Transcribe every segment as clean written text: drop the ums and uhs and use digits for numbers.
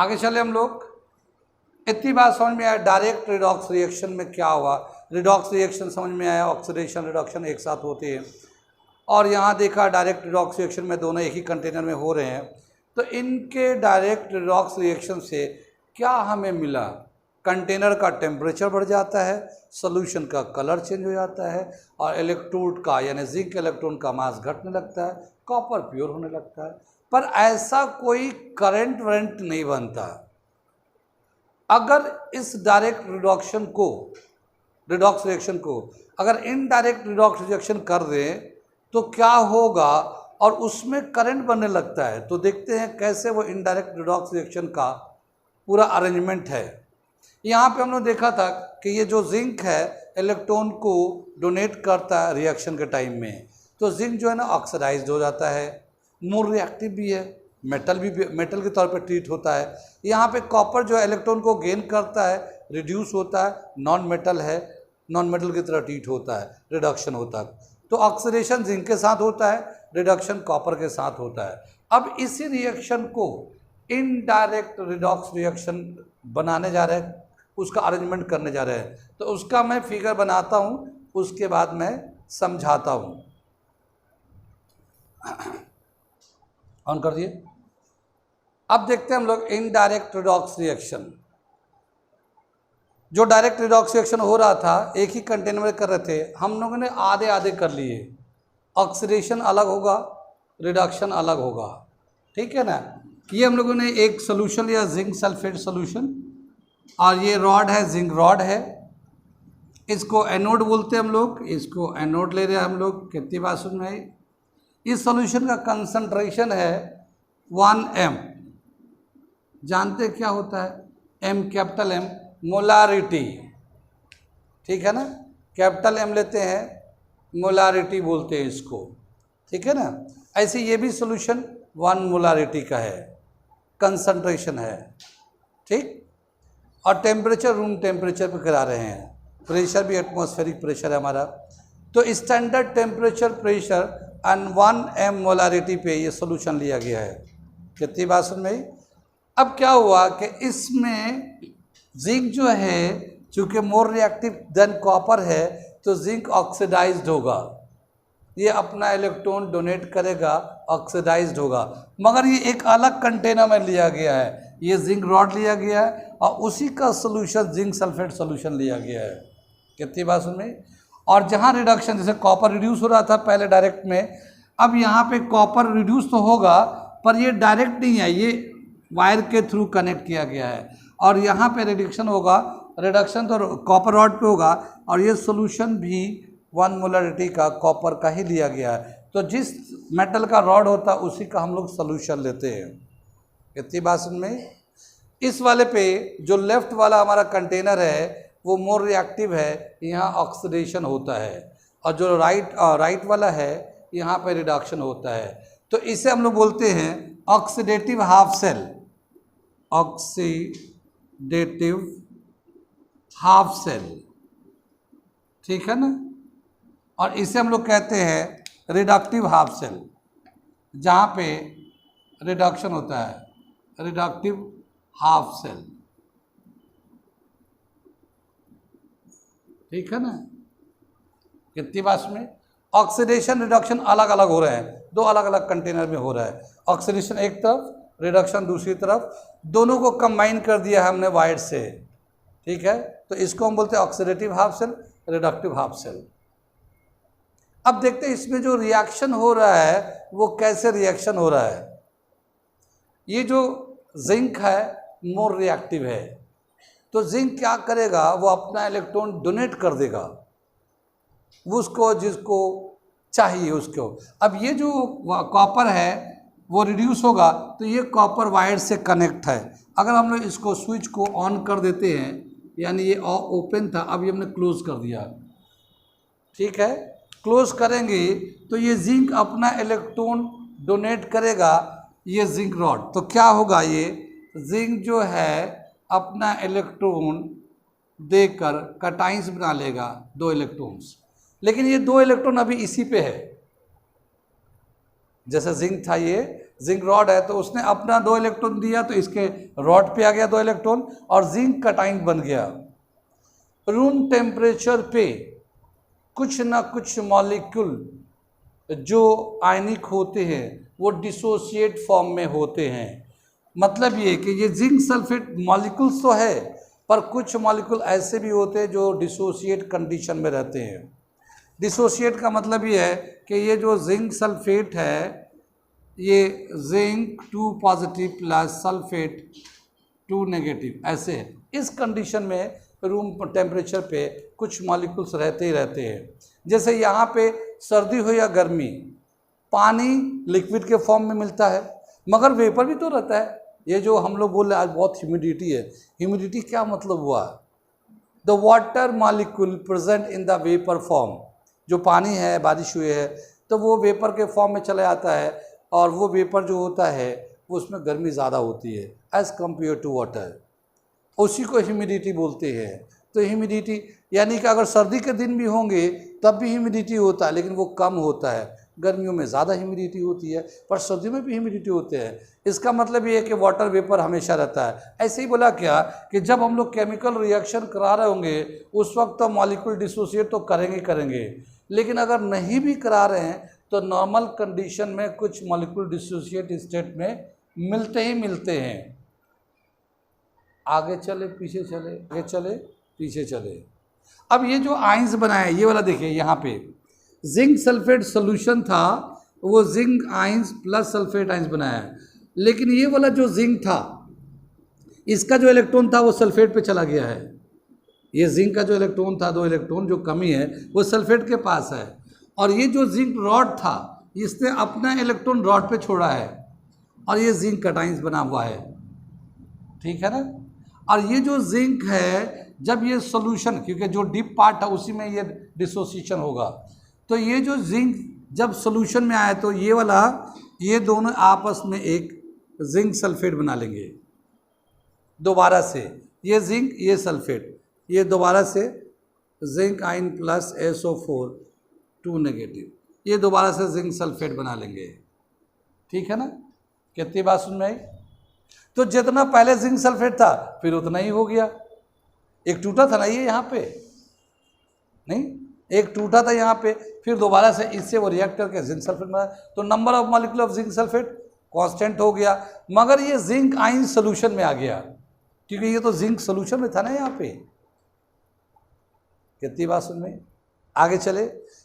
आगे चले हम लोग। इतनी बात समझ में आया डायरेक्ट रिडॉक्स रिएक्शन में क्या हुआ। रिडॉक्स रिएक्शन समझ में आया, ऑक्सीडेशन रिडक्शन एक साथ होते हैं। और यहाँ देखा डायरेक्ट रिडॉक्स रिएक्शन में दोनों एक ही कंटेनर में हो रहे हैं। तो इनके डायरेक्ट रिडॉक्स रिएक्शन से क्या हमें मिला, कंटेनर का टेम्परेचर बढ़ जाता है, सॉल्यूशन का कलर चेंज हो जाता है, और इलेक्ट्रोड का यानी जिंक इलेक्ट्रॉन का मास घटने लगता है, कॉपर प्योर होने लगता है। पर ऐसा कोई करंट वरेंट नहीं बनता। अगर इस डायरेक्ट रिडॉक्स रिएक्शन को अगर इनडायरेक्ट रिडॉक्स रिएक्शन कर दें तो क्या होगा, और उसमें करंट बनने लगता है। तो देखते हैं कैसे वो इनडायरेक्ट रिडॉक्स रिएक्शन का पूरा अरेंजमेंट है। यहाँ पे हमने देखा था कि ये जो जिंक है इलेक्ट्रॉन को डोनेट करता है रिएक्शन के टाइम में, तो जिंक जो है ना ऑक्सीडाइज्ड हो जाता है, मोर रिएक्टिव भी है, मेटल के तौर पे ट्रीट होता है। यहाँ पे कॉपर जो है इलेक्ट्रॉन को गेन करता है, रिड्यूस होता है, नॉन मेटल है, नॉन मेटल की तरह ट्रीट होता है, रिडक्शन होता है। तो ऑक्सीडेशन जिंक के साथ होता है, रिडक्शन कॉपर के साथ होता है। अब इसी रिएक्शन को इनडायरेक्ट रिडॉक्स रिएक्शन बनाने जा रहे हैं, उसका अरेंजमेंट करने जा रहे हैं। तो उसका मैं फिगर बनाता हूँ, उसके बाद मैं समझाता हूँ। ऑन कर दिए। अब देखते हैं हम लोग इनडायरेक्ट रिडॉक्स रिएक्शन। जो डायरेक्ट रिडॉक्स रिएक्शन हो रहा था एक ही कंटेनर में कर रहे थे, हम लोगों ने आधे आधे कर लिए। ऑक्सीडेशन अलग होगा, रिडक्शन अलग होगा, ठीक है ना। ये हम लोगों ने एक सोल्यूशन लिया जिंक सल्फेट सोल्यूशन, और ये रॉड है, जिंक रॉड है, इसको एनोड बोलते हैं हम लोग, इसको एनोड ले रहे हैं हम लोग। कितनी बात सुन रहे हैं। इस सोल्यूशन का कंसंट्रेशन है 1m। जानते क्या होता है m, कैपिटल M, मोलारिटी, ठीक है ना। कैपिटल M लेते हैं, मोलारिटी बोलते हैं इसको, ठीक है ना। ऐसे ये भी सोल्यूशन 1 मोलारिटी का है, कंसंट्रेशन है, ठीक। और टेम्परेचर रूम टेम्परेचर पे करा रहे हैं, प्रेशर भी एटमॉस्फेरिक प्रेशर है हमारा। तो standard temperature pressure and 1m molarity पे ये सोल्यूशन लिया गया है। कितनी बात सुन में। अब क्या हुआ कि इसमें जिंक जो है चूँकि मोर रिएक्टिव देन कॉपर है, तो जिंक ऑक्सीडाइज्ड होगा, ये अपना इलेक्ट्रॉन डोनेट करेगा, ऑक्सीडाइज्ड होगा। मगर ये एक अलग कंटेनर में लिया गया है, ये जिंक रॉड लिया गया है, और उसी का सोल्यूशन जिंक सल्फेट सोल्यूशन लिया गया है। कितनी बात सुन में। और जहाँ रिडक्शन, जैसे कॉपर रिड्यूस हो रहा था पहले डायरेक्ट में, अब यहाँ पे कॉपर रिड्यूस तो होगा पर ये डायरेक्ट नहीं है, ये वायर के थ्रू कनेक्ट किया गया है। और यहाँ पे रिडक्शन होगा, रिडक्शन तो कॉपर रॉड पे होगा, और ये सोल्यूशन भी 1 मोलारिटी का कॉपर का ही लिया गया है। तो जिस मेटल का रॉड होता है उसी का हम लोग सोल्यूशन लेते हैं। कितनी बात सुन में। इस वाले पे जो लेफ्ट वाला हमारा कंटेनर है वो मोर रिएक्टिव है, यहाँ ऑक्सीडेशन होता है, और जो राइट वाला है यहाँ पे रिडक्शन होता है। तो इसे हम लोग बोलते हैं oxidative half cell, oxidative half cell, ठीक है ना। और इसे हम लोग कहते हैं रिडक्टिव हाफ सेल, जहाँ पे रिडक्शन होता है, रिडक्टिव हाफ सेल, ठीक है ना। कितनी बात में। ऑक्सीडेशन रिडक्शन अलग अलग हो रहे हैं, दो अलग अलग कंटेनर में हो रहा है। ऑक्सीडेशन एक तरफ, रिडक्शन दूसरी तरफ, दोनों को कंबाइन कर दिया हमने वायर से, ठीक है। तो इसको हम बोलते हैं oxidative half cell, reductive half cell. अब देखते हैं इसमें जो रिएक्शन हो रहा है वो कैसे रिएक्शन हो रहा है। ये जो जिंक है मोर रिएक्टिव है, तो जिंक क्या करेगा, वो अपना इलेक्ट्रॉन डोनेट कर देगा उसको जिसको चाहिए उसको। अब ये जो कॉपर है वो रिड्यूस होगा, तो ये कॉपर वायर से कनेक्ट है। अगर हम लोग इसको स्विच को ऑन कर देते हैं, यानी ये ओपन था, अब ये हमने क्लोज कर दिया, ठीक है। क्लोज करेंगे तो ये जिंक अपना इलेक्ट्रॉन डोनेट करेगा, ये जिंक रॉड। तो क्या होगा, ये जिंक जो है अपना इलेक्ट्रॉन देकर कैटाइंस बना लेगा, 2 इलेक्ट्रॉन्स। लेकिन ये 2 इलेक्ट्रॉन अभी इसी पे है, जैसे जिंक था, ये जिंक रॉड है, तो उसने अपना 2 इलेक्ट्रॉन दिया तो इसके रॉड पे आ गया 2 इलेक्ट्रॉन और जिंक कटाइन बन गया। रूम टेम्परेचर पे कुछ ना कुछ मॉलिक्यूल जो आयनिक होते हैं वो डिसोसिएट फॉर्म में होते हैं। मतलब ये कि ये जिंक सल्फेट मॉलिक्यूल्स तो है, पर कुछ मॉलिक्यूल ऐसे भी होते हैं जो डिसोसिएट कंडीशन में रहते हैं। डिसोसिएट का मतलब ये है कि ये जो जिंक सल्फेट है, ये zinc 2 positive plus sulphate 2 negative ऐसे है। इस कंडीशन में रूम टेम्परेचर पे कुछ मॉलिक्यूल्स रहते ही रहते हैं। जैसे यहाँ पे सर्दी हो या गर्मी, पानी लिक्विड के फॉर्म में मिलता है, मगर वेपर भी तो रहता है। ये जो हम लोग बोल रहे हैं आज बहुत ह्यूमिडिटी है, ह्यूमिडिटी क्या मतलब हुआ? The water molecule present in the vapour form. जो पानी है, बारिश हुई है तो वो वेपर के फॉर्म में चला जाता है, और वो वेपर जो होता है वो उसमें गर्मी ज़्यादा होती है एज़ कम्पेयर टू वाटर। उसी को ह्यूमिडिटी बोलते हैं। तो ह्यूमिडिटी यानी कि अगर सर्दी के दिन भी होंगे तब भी ह्यूमिडिटी होता है, लेकिन वो कम होता है। गर्मियों में ज़्यादा ह्यूमिडिटी होती है, पर सर्दियों में भी ह्यूमिडिटी होते हैं। इसका मतलब ये है कि वाटर वेपर हमेशा रहता है। ऐसे ही बोला क्या कि जब हम लोग केमिकल रिएक्शन करा रहे होंगे उस वक्त तो मॉलिक्यूल डिसोसिएट तो करेंगे, लेकिन अगर नहीं भी करा रहे हैं तो नॉर्मल कंडीशन में कुछ मॉलिक्यूल डिसोसिएट स्टेट में मिलते ही मिलते हैं। आगे चले पीछे चले, आगे चले पीछे चले। अब ये जो आइंस बनाया ये वाला देखिए, यहाँ पे जिंक सल्फेट सोल्यूशन था, वो zinc ions plus sulphate ions बनाया, लेकिन ये वाला जो जिंक था इसका जो इलेक्ट्रॉन था वो सल्फेट पे चला गया है। ये जिंक का जो इलेक्ट्रॉन था, 2 इलेक्ट्रॉन जो कमी है वो सल्फेट के पास है, और ये जो जिंक रॉड था इसने अपना इलेक्ट्रॉन रॉड पे छोड़ा है, और ये जिंक कटाइंस बना हुआ है, ठीक है ना। और ये जो जिंक है जब ये सोल्यूशन, क्योंकि जो डीप पार्ट है उसी में ये डिसोसिएशन होगा, तो ये जो जिंक जब सोल्यूशन में आए तो ये वाला, ये दोनों आपस में एक जिंक सल्फेट बना लेंगे दोबारा से। ये जिंक ये सल्फेट, ये दोबारा से जिंक आइन प्लस SO4 2 नेगेटिव, ये दोबारा से जिंक सल्फेट बना लेंगे, ठीक है ना। कितनी बात सुन में आई? तो जितना पहले जिंक सल्फेट था फिर उतना ही हो गया। एक टूटा था ना ये यहाँ पे, नहीं एक टूटा था यहाँ पे, फिर दोबारा से इससे वो रिएक्ट करके जिंक सल्फेट बना, तो number of molecule of zinc sulphate constant हो गया, मगर ये जिंक आइन सोल्यूशन में आ गया, क्योंकि ये तो जिंक सोल्यूशन में था ना यहाँ पे। कितनी बात सुन में? आगे चले।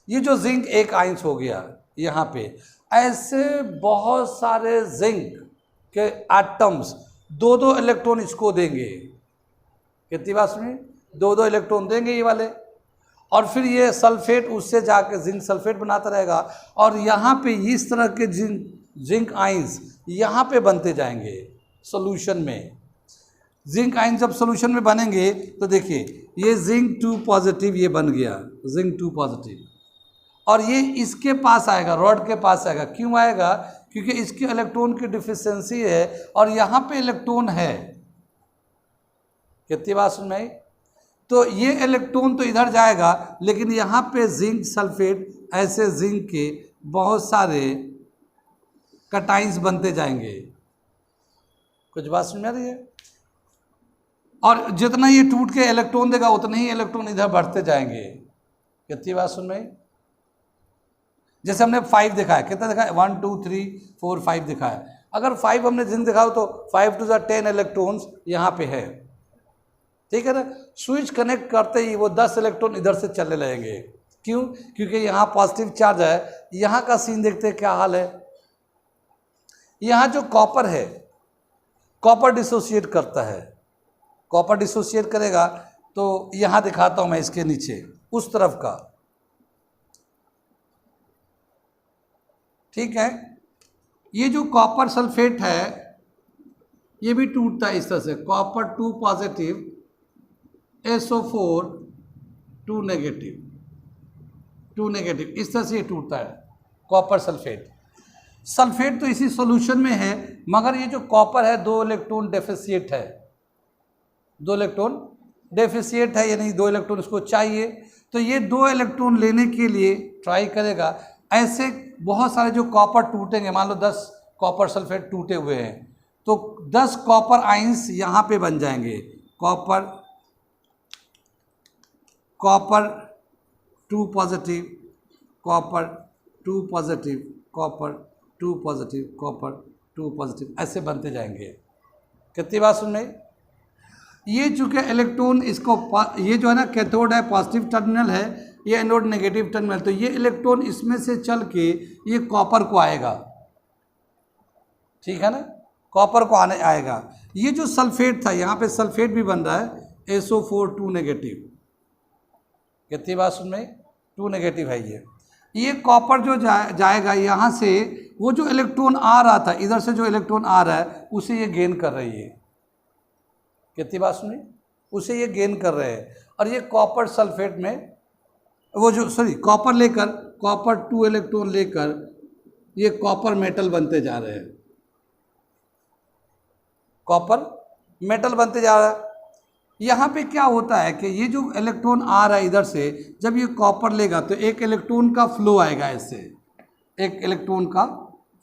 ये जो जिंक एक आइंस हो गया यहाँ पे, ऐसे बहुत सारे जिंक के एटम्स 2-2 इलेक्ट्रॉन इसको देंगे। कितनी बात सुनिए? 2-2 इलेक्ट्रॉन देंगे ये वाले, और फिर ये सल्फेट उससे जाके जिंक सल्फेट बनाता रहेगा, और यहाँ पे इस तरह के जिंक आइंस यहाँ पे बनते जाएंगे सॉल्यूशन में। जिंक आइन जब सॉल्यूशन में बनेंगे तो देखिए ये जिंक 2 पॉजिटिव ये बन गया, जिंक 2 पॉजिटिव, और ये इसके पास आएगा, रॉड के पास आएगा। क्यों आएगा? क्योंकि इसके इलेक्ट्रॉन की डिफिशियंसी है और यहाँ पे इलेक्ट्रॉन है। कितनी बात सुन में आई? तो ये इलेक्ट्रॉन तो इधर जाएगा, लेकिन यहाँ पे जिंक सल्फेट ऐसे जिंक के बहुत सारे कटाइंस बनते जाएंगे। कुछ बात सुन में आ रही है? और जितना ये टूट के इलेक्ट्रॉन देगा उतने ही इलेक्ट्रॉन इधर बढ़ते जाएंगे। कितनी बात सुन में आई? जैसे हमने 5 दिखाया, कितना दिखाया? 1 2 3 4 5 दिखाया। अगर 5 हमने जिंक दिखाओ तो 5 to the 10 इलेक्ट्रॉन्स यहाँ पे है, ठीक है ना। स्विच कनेक्ट करते ही वो 10 इलेक्ट्रॉन इधर से चलने लगेंगे। क्यों? क्योंकि यहाँ पॉजिटिव चार्ज है। यहाँ का सीन देखते हैं क्या हाल है। यहाँ जो कॉपर है, कॉपर डिसोसिएट करता है, कॉपर डिसोसिएट करेगा तो यहाँ दिखाता हूँ मैं इसके नीचे उस तरफ का, ठीक है। ये जो कॉपर सल्फेट है ये भी टूटता है इस तरह से, copper 2 positive SO4 2 negative, 2 negative, इस तरह से ये टूटता है कॉपर सल्फेट। सल्फेट तो इसी सॉल्यूशन में है, मगर ये जो कॉपर है 2 इलेक्ट्रॉन डेफिशिएट है, 2 इलेक्ट्रॉन डेफिशिएट है, यानी 2 इलेक्ट्रॉन इसको चाहिए। तो ये 2 इलेक्ट्रॉन लेने के लिए ट्राई करेगा, ऐसे बहुत सारे जो कॉपर टूटेंगे, मान लो 10 कॉपर सल्फेट टूटे हुए हैं, तो 10 कॉपर आइंस यहाँ पे बन जाएंगे, copper 2 positive, copper 2 positive, copper 2 positive, copper 2 positive, ऐसे बनते जाएंगे। कितनी बात सुन में? ये चूँकि इलेक्ट्रॉन इसको ये जो है ना कैथोड है, पॉजिटिव टर्मिनल है, ये एनोड नेगेटिव टर्मिनल, तो ये इलेक्ट्रॉन इसमें से चल के ये कॉपर को आएगा, ठीक है ना, कॉपर को आने आएगा। ये जो सल्फेट था, यहाँ पे सल्फेट भी बन रहा है, SO4 2 नेगेटिव। कितनी बात सुन में? 2 नेगेटिव है ये कॉपर जो जाएगा यहाँ से, वो जो इलेक्ट्रॉन आ रहा था, इधर से जो इलेक्ट्रॉन आ रहा है उसे ये गेन कर रही है। कितनी बात सुनी? उसे ये गेन कर रहे हैं, और ये कॉपर सल्फेट में वो जो कॉपर लेकर, कॉपर 2 इलेक्ट्रॉन लेकर ये कॉपर मेटल बनते जा रहे हैं, कॉपर मेटल बनते जा रहा है। यहाँ पे क्या होता है कि ये जो इलेक्ट्रॉन आ रहा है इधर से, जब ये कॉपर लेगा तो एक इलेक्ट्रॉन का फ्लो आएगा, ऐसे एक इलेक्ट्रॉन का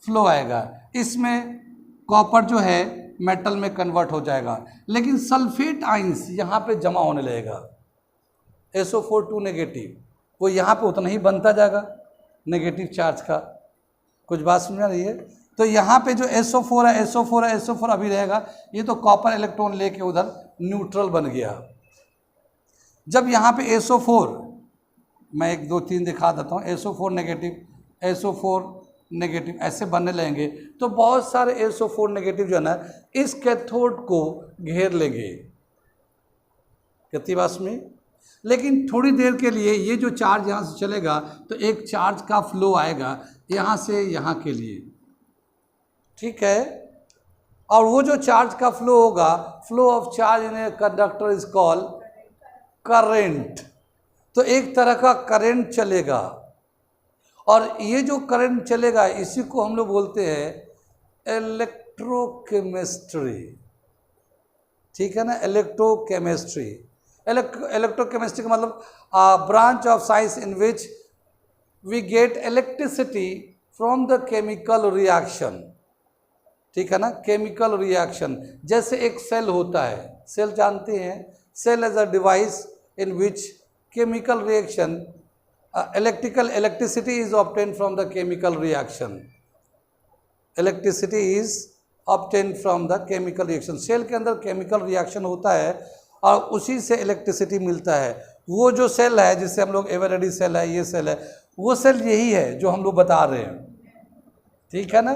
फ्लो आएगा, इसमें कॉपर जो है मेटल में कन्वर्ट हो जाएगा, लेकिन सल्फेट आइंस यहाँ पे जमा होने लगेगा, SO4 2 नेगेटिव, वो यहाँ पे उतना ही बनता जाएगा नेगेटिव चार्ज का। कुछ बात समझ आ रही है? तो यहाँ पे जो SO4 है, SO4 है, SO4 अभी रहेगा, ये तो कॉपर इलेक्ट्रॉन लेके उधर न्यूट्रल बन गया। जब यहाँ पे SO4, मैं 1 2 3 दिखा देता हूँ, SO4 नेगेटिव, SO4 नेगेटिव ऐसे बनने लगेंगे, तो बहुत सारे SO4 नेगेटिव जो है ना इस कैथोड को घेर लेंगे। कितनी बात में? लेकिन थोड़ी देर के लिए ये जो चार्ज यहाँ से चलेगा तो एक चार्ज का फ्लो आएगा यहाँ से यहाँ के लिए, ठीक है, और वो जो चार्ज का फ्लो होगा, flow of charge in a conductor is called current. तो एक तरह का करंट चलेगा, और ये जो करंट चलेगा इसी को हम लोग बोलते हैं इलेक्ट्रोकेमिस्ट्री, ठीक है ना, इलेक्ट्रोकेमिस्ट्री। इलेक्ट्रोकेमिस्ट्री का मतलब branch of science in which we get electricity from the chemical reaction, ठीक है ना, केमिकल रिएक्शन। जैसे एक सेल होता है, सेल जानते हैं, cell as a device in which chemical reaction electricity is obtained from the chemical reaction, electricity is obtained from the chemical reaction। Cell के अंदर केमिकल रिएक्शन होता है और उसी से इलेक्ट्रिसिटी मिलता है। वो जो सेल है जिससे हम लोग एवरेडी सेल है, ये सेल है, वो सेल यही है जो हम लोग बता रहे हैं, ठीक है ना।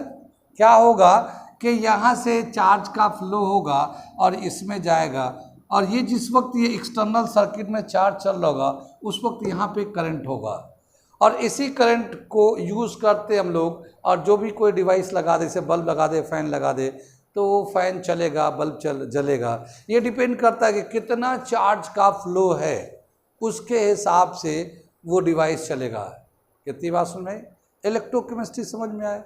क्या होगा कि यहाँ से चार्ज का फ्लो होगा और इसमें जाएगा, और ये जिस वक्त ये एक्सटर्नल सर्किट में चार्ज चल रहा होगा उस वक्त यहाँ पे करंट होगा, और इसी करंट को यूज़ करते हम लोग, और जो भी कोई डिवाइस लगा दे, जैसे बल्ब लगा दे, फ़ैन लगा दे, तो वो फ़ैन चलेगा, बल्ब जलेगा। ये डिपेंड करता है कि कितना चार्ज का फ्लो है, उसके हिसाब से वो डिवाइस चलेगा। कितनी बात सुन में? इलेक्ट्रोकेमिस्ट्री समझ में आए,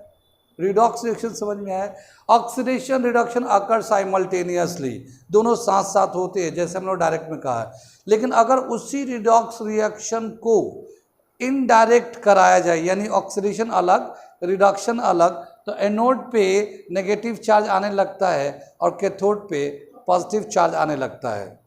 रिडॉक्स रिएक्शन समझ में आए। ऑक्सीडेशन रिडक्शन अकर साइमल्टेनियसली, दोनों साथ साथ होते हैं, जैसे हम लोग डायरेक्ट में कहा है। लेकिन अगर उसी रिडॉक्स रिएक्शन को इनडायरेक्ट कराया जाए, यानी ऑक्सीडेशन अलग रिडक्शन अलग, तो एनोड पे नेगेटिव चार्ज आने लगता है और कैथोड पे पॉजिटिव चार्ज आने लगता है।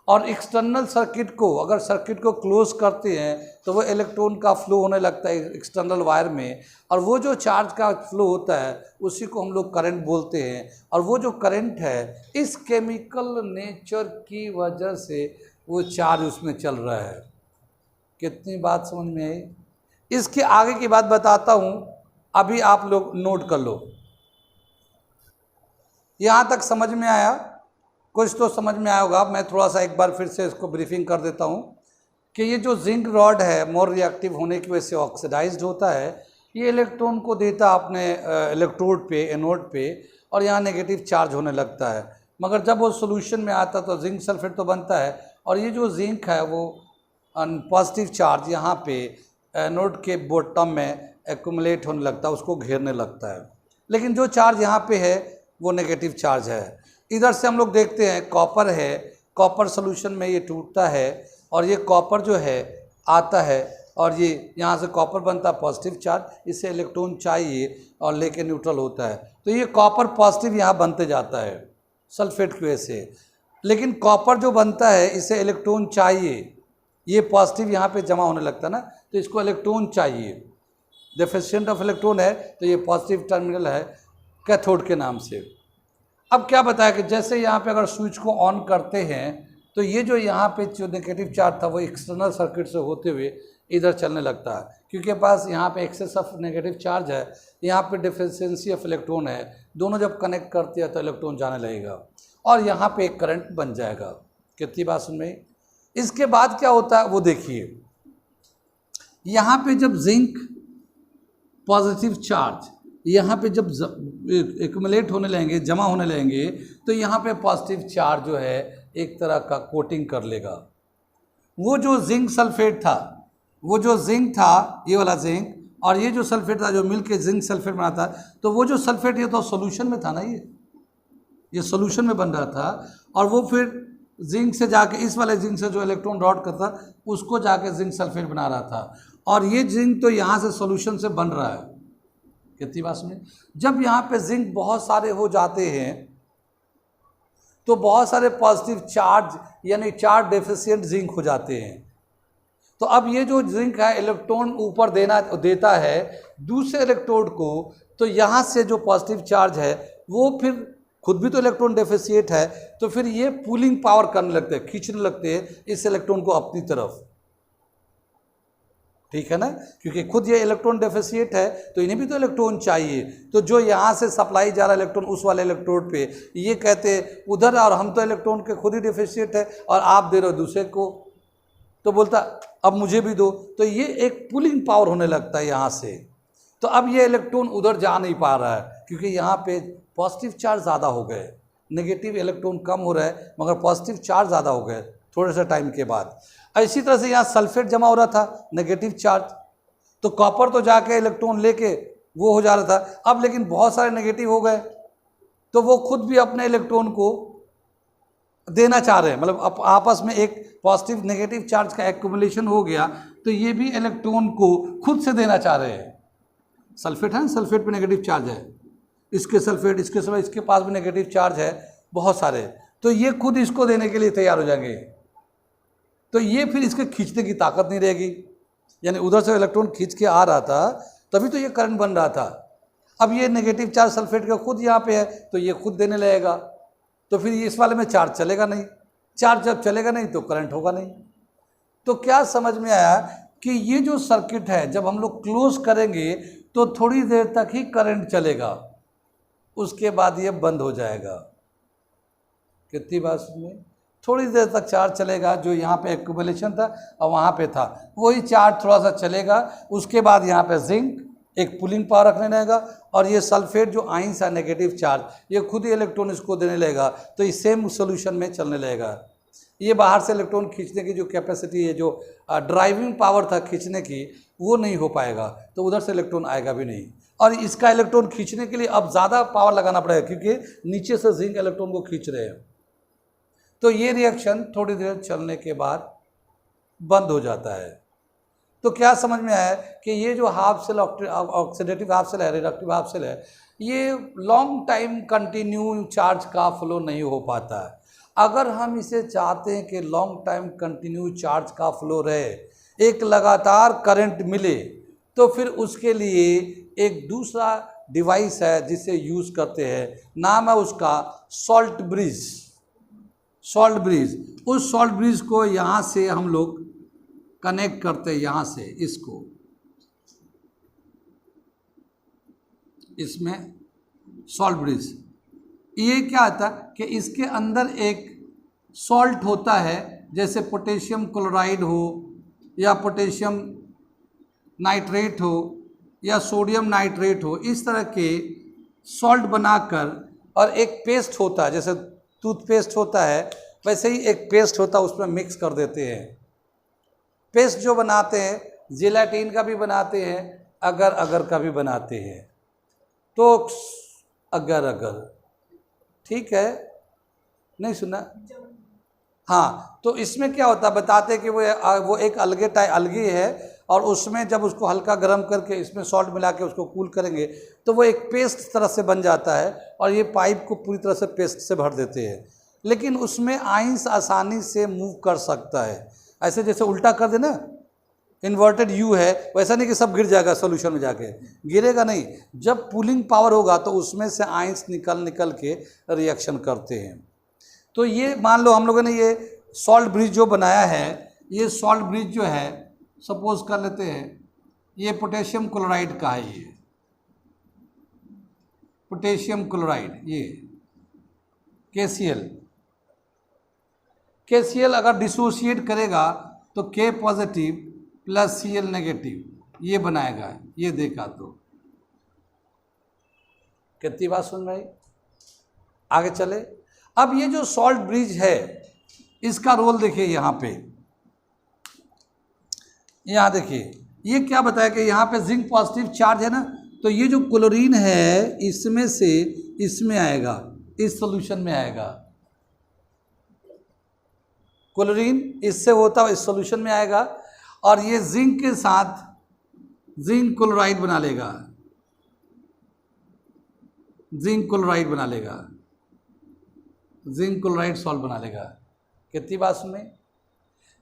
और एक्सटर्नल सर्किट को, अगर सर्किट को क्लोज करते हैं तो वो इलेक्ट्रॉन का फ्लो होने लगता है एक्सटर्नल वायर में, और वो जो चार्ज का फ्लो होता है उसी को हम लोग करंट बोलते हैं। और वो जो करंट है, इस केमिकल नेचर की वजह से वो चार्ज उसमें चल रहा है। कितनी बात समझ में आई? इसके आगे की बात बताता हूँ, अभी आप लोग नोट कर लो। यहाँ तक समझ में आया? कुछ तो समझ में आया होगा। मैं थोड़ा सा एक बार फिर से इसको ब्रीफिंग कर देता हूँ कि ये जो जिंक रॉड है, मोर रिएक्टिव होने की वजह से ऑक्सीडाइज्ड होता है। ये इलेक्ट्रॉन को देता अपने इलेक्ट्रोड पे, एनोड पे, और यहाँ नेगेटिव चार्ज होने लगता है। मगर जब वो सोल्यूशन में आता तो जिंक सल्फेट तो बनता है, और ये जो जिंक है वो पॉजिटिव चार्ज यहाँ पे एनोड के बॉटम में एक्यूमुलेट होने लगता है, उसको घेरने लगता है। लेकिन जो चार्ज यहाँ पे है वो नेगेटिव चार्ज है। इधर से हम लोग देखते हैं कॉपर है, कॉपर सोल्यूशन में ये टूटता है, और ये कॉपर जो है आता है और ये यहाँ से कॉपर बनता है पॉजिटिव चार्ज, इससे इलेक्ट्रॉन चाहिए और लेके न्यूट्रल होता है। तो ये कॉपर पॉजिटिव यहाँ बनते जाता है सल्फेट की वजह से। लेकिन कॉपर जो बनता है इससे इलेक्ट्रॉन चाहिए, ये पॉजिटिव यहाँ पे जमा होने लगता है ना, तो इसको इलेक्ट्रॉन चाहिए। डेफिशिएंट ऑफ इलेक्ट्रॉन है तो ये पॉजिटिव टर्मिनल है कैथोड के नाम से। अब क्या बताया कि जैसे यहाँ पे अगर स्विच को ऑन करते हैं तो ये जो यहाँ पे जो नेगेटिव चार्ज था वो एक्सटर्नल सर्किट से होते हुए इधर चलने लगता है, क्योंकि पास यहाँ पे एक्सेस ऑफ नेगेटिव चार्ज है, यहाँ पे डिफिशिएंसी ऑफ इलेक्ट्रॉन है, दोनों जब कनेक्ट करते हैं तो इलेक्ट्रॉन जाने लगेगा और यहाँ पे एक करंट बन जाएगा। कितनी बात सुन में। इसके बाद क्या होता है वो देखिए, यहाँ पे जब जिंक पॉजिटिव चार्ज यहाँ पे जब एक्यूमुलेट होने लगेंगे, जमा होने लगेंगे, तो यहाँ पे पॉजिटिव चार्ज जो है एक तरह का कोटिंग कर लेगा। वो जो जिंक सल्फेट था, वो जो जिंक था ये वाला जिंक, और ये जो सल्फेट था जो मिलके जिंक सल्फेट बनाता, तो वो जो सल्फेट ये तो सोल्यूशन में था ना, ये सोल्यूशन में बन रहा था, और वो फिर जिंक से जाके इस वाले जिंक से जो इलेक्ट्रॉन डॉट करता उसको जाके जिंक सल्फेट बना रहा था, और ये जिंक तो यहाँ से सोल्यूशन से बन रहा है। कितनी बात सुनिए। जब यहाँ पे जिंक बहुत सारे हो जाते हैं तो बहुत सारे पॉजिटिव चार्ज यानी चार्ज डेफिशिएंट जिंक हो जाते हैं। तो अब ये जो जिंक है इलेक्ट्रॉन ऊपर देता है दूसरे इलेक्ट्रोड को, तो यहाँ से जो पॉजिटिव चार्ज है वो फिर खुद भी तो इलेक्ट्रॉन डेफिशिएंट है, तो फिर ये पुलिंग पावर करने लगते हैं, खींचने लगते हैं इस इलेक्ट्रॉन को अपनी तरफ। ठीक है ना, क्योंकि खुद ये इलेक्ट्रॉन डेफिशिएंट है तो इन्हें भी तो इलेक्ट्रॉन चाहिए। तो जो यहाँ से सप्लाई जा रहा है इलेक्ट्रॉन उस वाले इलेक्ट्रोड पे, ये कहते हैं उधर, और हम तो इलेक्ट्रॉन के खुद ही डेफिशिएंट है और आप दे रहे हो दूसरे को, तो बोलता अब मुझे भी दो, तो ये एक पुलिंग पावर होने लगता है यहाँ से। तो अब ये इलेक्ट्रॉन उधर जा नहीं पा रहा है क्योंकि यहाँ पे पॉजिटिव चार्ज ज़्यादा हो गए, नेगेटिव इलेक्ट्रॉन कम हो रहा है मगर पॉजिटिव चार्ज ज़्यादा हो गए थोड़े से टाइम के बाद। इसी तरह से यहाँ सल्फेट जमा हो रहा था नेगेटिव चार्ज, तो कॉपर तो जाके इलेक्ट्रॉन लेके वो हो जा रहा था, अब लेकिन बहुत सारे नेगेटिव हो गए तो वो खुद भी अपने इलेक्ट्रॉन को देना चाह रहे हैं, मतलब आपस में एक पॉजिटिव नेगेटिव चार्ज का एक्यूमुलेशन हो गया, तो ये भी इलेक्ट्रॉन को खुद से देना चाह रहे हैं। सल्फेट है, सल्फेट पे नेगेटिव चार्ज है, इसके सल्फेट इसके सल्फेट इसके पास भी नेगेटिव चार्ज है बहुत सारे, तो ये खुद इसको देने के लिए तैयार हो जाएंगे। तो ये फिर इसके खींचने की ताकत नहीं रहेगी, यानी उधर से इलेक्ट्रॉन खींच के आ रहा था तभी तो ये करंट बन रहा था। अब ये नेगेटिव चार्ज सल्फेट का खुद यहाँ पे है तो ये खुद देने लगेगा, तो फिर इस वाले में चार्ज चलेगा नहीं, चार्ज जब चलेगा नहीं तो करंट होगा नहीं। तो क्या समझ में आया कि ये जो सर्किट है जब हम लोग क्लोज करेंगे तो थोड़ी देर तक ही करंट चलेगा, उसके बाद ये बंद हो जाएगा। कितनी बात में, थोड़ी देर तक चार्ज चलेगा, जो यहाँ पे एक्यूमुलेशन था और वहाँ पे था वही चार्ज थोड़ा सा चलेगा, उसके बाद यहाँ पे जिंक एक पुलिंग पावर रखने लगेगा, और ये सल्फेट जो आइंस है नेगेटिव चार्ज ये खुद ही इलेक्ट्रॉन इसको देने लगेगा, तो ये सेम सोल्यूशन में चलने लगेगा। ये बाहर से इलेक्ट्रॉन खींचने की जो कैपेसिटी है, जो ड्राइविंग पावर था खींचने की, वो नहीं हो पाएगा, तो उधर से इलेक्ट्रॉन आएगा भी नहीं। और इसका इलेक्ट्रॉन खींचने के लिए अब ज़्यादा पावर लगाना पड़ेगा क्योंकि नीचे से जिंक इलेक्ट्रॉन को खींच रहे हैं। तो ये रिएक्शन थोड़ी देर चलने के बाद बंद हो जाता है। तो क्या समझ में आया कि ये जो half cell oxidative half cell है, रिडक्टिव हाफ सेल है, ये लॉन्ग टाइम कंटिन्यू चार्ज का फ्लो नहीं हो पाता है। अगर हम इसे चाहते हैं कि लॉन्ग टाइम कंटिन्यू चार्ज का फ्लो रहे, एक लगातार करंट मिले, तो फिर उसके लिए एक दूसरा डिवाइस है जिसे यूज़ करते हैं, नाम है उसका सॉल्ट ब्रिज। सॉल्ट ब्रिज, उस सॉल्ट ब्रिज को यहाँ से हम लोग कनेक्ट करते हैं, यहाँ से इसको, इसमें सॉल्ट ब्रिज। ये क्या आता है कि इसके अंदर एक सॉल्ट होता है, जैसे पोटेशियम क्लोराइड हो या पोटेशियम नाइट्रेट हो या सोडियम नाइट्रेट हो, इस तरह के सॉल्ट बनाकर, और एक पेस्ट होता है, जैसे टूथपेस्ट होता है वैसे ही एक पेस्ट होता है, उसमें मिक्स कर देते हैं। पेस्ट जो बनाते हैं जिलेटिन का भी बनाते हैं, अगर अगर का भी बनाते हैं। तो अगर अगर ठीक है, नहीं सुना? हाँ, तो इसमें क्या होता है बताते हैं कि वो एक अलगे है, और उसमें जब उसको हल्का गर्म करके इसमें सॉल्ट मिला के उसको कूल करेंगे तो वो एक पेस्ट तरह से बन जाता है और ये पाइप को पूरी तरह से पेस्ट से भर देते हैं। लेकिन उसमें आइंस आसानी से मूव कर सकता है, ऐसे जैसे उल्टा कर देना इन्वर्टेड यू है, वैसा नहीं कि सब गिर जाएगा सॉल्यूशन में जाके, गिरेगा नहीं। जब पुलिंग पावर होगा तो उसमें से आइंस निकल के रिएक्शन करते हैं। तो ये मान लो हम लोगों ने ये सॉल्ट ब्रिज जो बनाया है, ये सॉल्ट ब्रिज जो है सपोज कर लेते हैं ये पोटेशियम क्लोराइड का है, ये पोटेशियम क्लोराइड, ये KCl अगर डिसोशिएट करेगा तो K positive plus Cl negative ये बनाएगा, ये देखा तो कितनी बात सुन रही। आगे चले, अब ये जो सॉल्ट ब्रिज है इसका रोल देखिए यहाँ पे, यहाँ देखिए ये क्या बताया कि यहाँ पे जिंक पॉजिटिव चार्ज है ना, तो ये जो क्लोरीन है इसमें से इसमें आएगा, इस सॉल्यूशन में आएगा, क्लोरीन इससे होता है इस सॉल्यूशन में आएगा और ये जिंक के साथ जिंक क्लोराइड बना लेगा, जिंक क्लोराइड बना लेगा, जिंक क्लोराइड सॉल्ट बना लेगा। कितनी बात सुन में,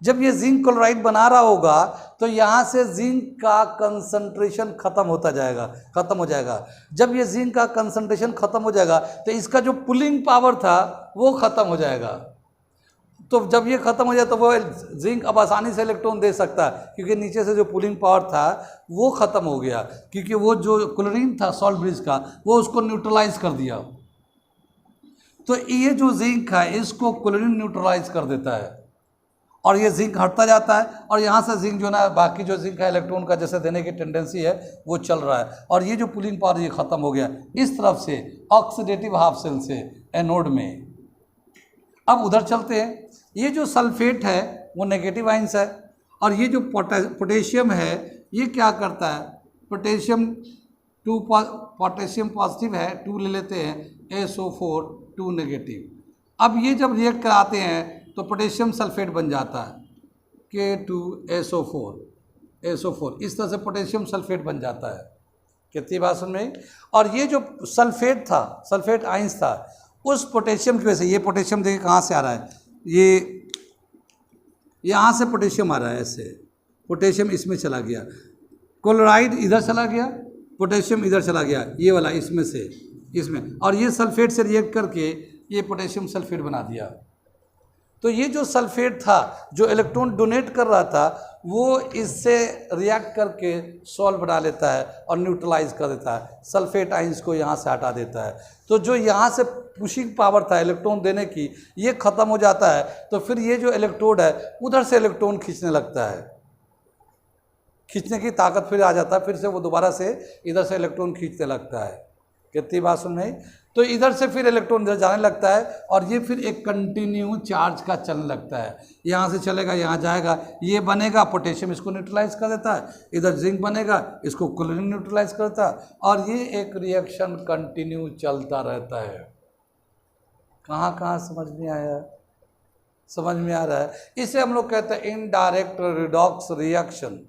जब ये जिंक क्लोराइड बना रहा होगा तो यहाँ से जिंक का कंसंट्रेशन खत्म होता जाएगा, खत्म हो जाएगा। जब ये जिंक का कंसंट्रेशन खत्म हो जाएगा तो इसका जो पुलिंग पावर था वो खत्म हो जाएगा। तो जब ये खत्म हो जाए तो वो जिंक अब आसानी से इलेक्ट्रॉन दे सकता है, क्योंकि नीचे से जो पुलिंग पावर था वो खत्म हो गया, क्योंकि वो जो क्लोरीन था सॉल्ट ब्रिज का वो उसको न्यूट्रलाइज कर दिया। तो ये जो जिंक है इसको क्लोरीन न्यूट्रलाइज कर देता है और ये जिंक हटता जाता है और यहाँ से जिंक जो ना बाकी जो जिंक है इलेक्ट्रॉन का जैसे देने की टेंडेंसी है वो चल रहा है और ये जो पुलिंग पावर ये खत्म हो गया इस तरफ से ऑक्सीडेटिव हाफ शेल से एनोड में। अब उधर चलते हैं, ये जो सल्फेट है वो नेगेटिव आइंस है और ये जो पोटेशियम है ये क्या करता है, पोटेशियम पॉजिटिव है, 2 ले लेते हैं, SO4 2 नेगेटिव। अब ये जब रिएक्ट कराते हैं तो पोटेशियम सल्फेट बन जाता है K2SO4, इस तरह से पोटेशियम सल्फेट बन जाता है। कितनी बात सुन में। और ये जो सल्फेट था, सल्फेट आइंस था, उस पोटेशियम की वजह से, ये पोटेशियम देखिए कहाँ से आ रहा है, ये यहाँ से पोटेशियम आ रहा है, ऐसे पोटेशियम इसमें चला गया, क्लोराइड इधर चला गया, पोटेशियम इधर चला गया, ये वाला इसमें से इसमें, और ये सल्फेट से रिएक्ट करके ये पोटेशियम सल्फेट बना दिया। तो ये जो सल्फेट था जो इलेक्ट्रॉन डोनेट कर रहा था वो इससे रिएक्ट करके सॉल्ट बना लेता है और न्यूट्रलाइज कर देता है, सल्फेट आइंस को यहाँ से हटा देता है। तो जो यहाँ से पुशिंग पावर था इलेक्ट्रॉन देने की ये ख़त्म हो जाता है, तो फिर ये जो इलेक्ट्रोड है उधर से इलेक्ट्रॉन खींचने लगता है, खींचने की ताकत फिर आ जाता है, फिर से वो दोबारा से इधर से इलेक्ट्रॉन खींचने लगता है। कितनी बात सुन रही। तो इधर से फिर इलेक्ट्रॉन इधर जाने लगता है और ये फिर एक कंटिन्यू चार्ज का चलने लगता है, यहाँ से चलेगा यहाँ जाएगा, ये बनेगा पोटेशियम इसको न्यूट्रलाइज कर देता है, इधर जिंक बनेगा इसको क्लोरीन न्यूट्रलाइज करता है और ये एक रिएक्शन कंटिन्यू चलता रहता है। कहाँ कहाँ समझ में आया, समझ में आ रहा है। इसे हम लोग कहते हैं इनडायरेक्ट रिडॉक्स रिएक्शन।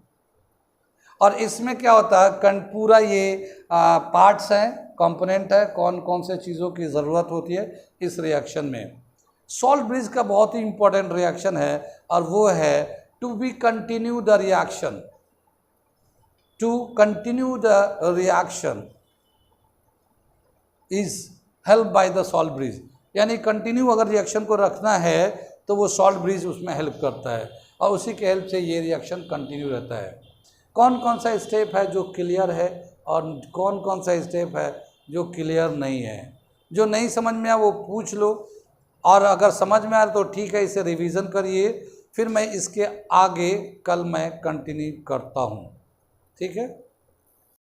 और इसमें क्या होता है, पूरा ये पार्ट्स हैं, कंपोनेंट है, कौन कौन से चीज़ों की ज़रूरत होती है इस रिएक्शन में। सॉल्ट ब्रिज का बहुत ही इंपॉर्टेंट रिएक्शन है और वो है to be continue the reaction, to continue the reaction is help by the salt bridge, यानी कंटिन्यू अगर रिएक्शन को रखना है तो वो सॉल्ट ब्रिज उसमें हेल्प करता है और उसी के हेल्प से ये रिएक्शन कंटिन्यू रहता है। कौन कौन सा स्टेप है जो क्लियर है और कौन कौन सा स्टेप है जो क्लियर नहीं है। जो नहीं समझ में आया वो पूछ लो और अगर समझ में आ रहा तो ठीक है, इसे रिवीजन करिए, फिर मैं इसके आगे कल मैं कंटिन्यू करता हूँ, ठीक है।